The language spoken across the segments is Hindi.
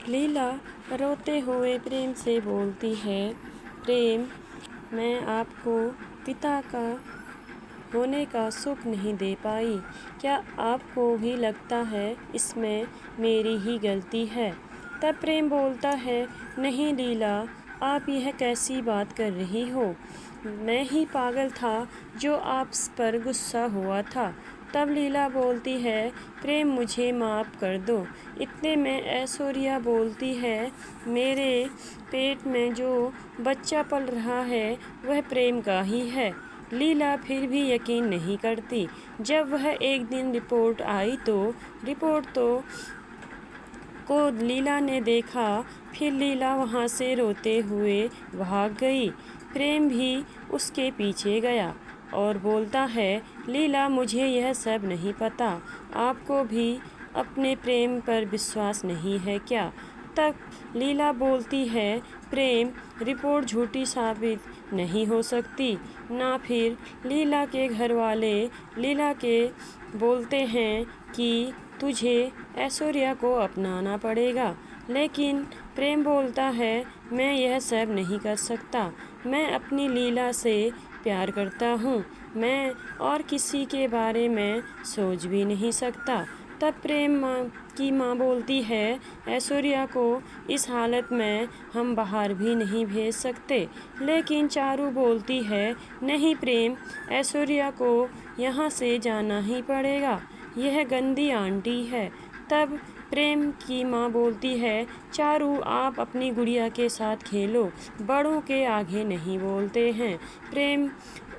लीला रोते हुए प्रेम से बोलती है, प्रेम, मैं आपको पिता का होने का सुख नहीं दे पाई। क्या आपको भी लगता है इसमें मेरी ही गलती है? तब प्रेम बोलता है, नहीं लीला, आप यह कैसी बात कर रही हो? मैं ही पागल था जो आप पर गुस्सा हुआ था। तब लीला बोलती है, प्रेम, मुझे माफ़ कर दो। इतने में ऐश्वर्या बोलती है, मेरे पेट में जो बच्चा पल रहा है वह प्रेम का ही है। लीला फिर भी यकीन नहीं करती। जब वह एक दिन रिपोर्ट आई तो रिपोर्ट को लीला ने देखा। फिर लीला वहाँ से रोते हुए भाग गई। प्रेम भी उसके पीछे गया और बोलता है, लीला, मुझे यह सब नहीं पता। आपको भी अपने प्रेम पर विश्वास नहीं है क्या? तब लीला बोलती है, प्रेम, रिपोर्ट झूठी साबित नहीं हो सकती। ना फिर लीला के घर वाले लीला के बोलते हैं कि तुझे ऐश्वर्या को अपनाना पड़ेगा। लेकिन प्रेम बोलता है, मैं यह सब नहीं कर सकता। मैं अपनी लीला से प्यार करता हूँ। मैं और किसी के बारे में सोच भी नहीं सकता। तब प्रेम की माँ बोलती है, ऐश्वर्या को इस हालत में हम बाहर भी नहीं भेज सकते। लेकिन चारू बोलती है, नहीं प्रेम, ऐश्वर्या को यहाँ से जाना ही पड़ेगा। यह गंदी आंटी है। तब प्रेम की माँ बोलती है, चारू, आप अपनी गुड़िया के साथ खेलो, बड़ों के आगे नहीं बोलते हैं। प्रेम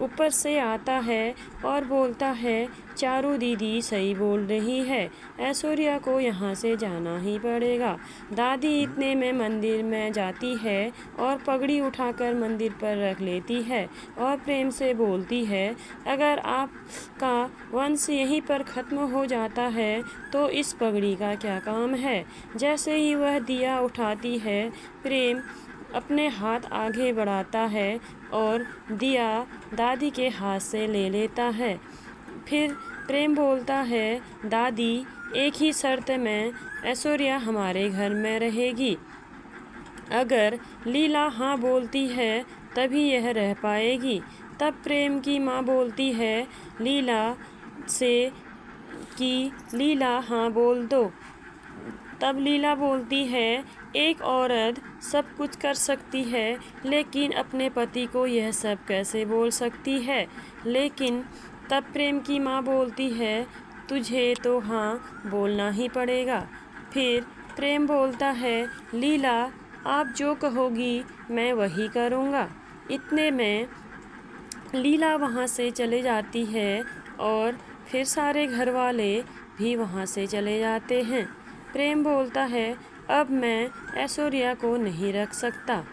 ऊपर से आता है और बोलता है, चारू दीदी सही बोल रही है, ऐश्वर्या को यहाँ से जाना ही पड़ेगा। दादी इतने में मंदिर में जाती है और पगड़ी उठाकर मंदिर पर रख लेती है और प्रेम से बोलती है, अगर आपका वंश यहीं पर ख़त्म हो जाता है तो इस पगड़ी का क्या काम है? जैसे ही वह दिया उठाती है, प्रेम अपने हाथ आगे बढ़ाता है और दिया दादी के हाथ से ले लेता है। फिर प्रेम बोलता है, दादी, एक ही शर्त में ऐश्वर्या हमारे घर में रहेगी। अगर लीला हाँ बोलती है तभी यह रह पाएगी। तब प्रेम की माँ बोलती है लीला से कि लीला हाँ बोल दो। तब लीला बोलती है, एक औरत सब कुछ कर सकती है लेकिन अपने पति को यह सब कैसे बोल सकती है? लेकिन तब प्रेम की माँ बोलती है, तुझे तो हाँ बोलना ही पड़ेगा। फिर प्रेम बोलता है, लीला, आप जो कहोगी मैं वही करूँगा। इतने में लीला वहाँ से चले जाती है और फिर सारे घर वाले भी वहाँ से चले जाते हैं। प्रेम बोलता है, अब मैं ऐश्वर्या को नहीं रख सकता।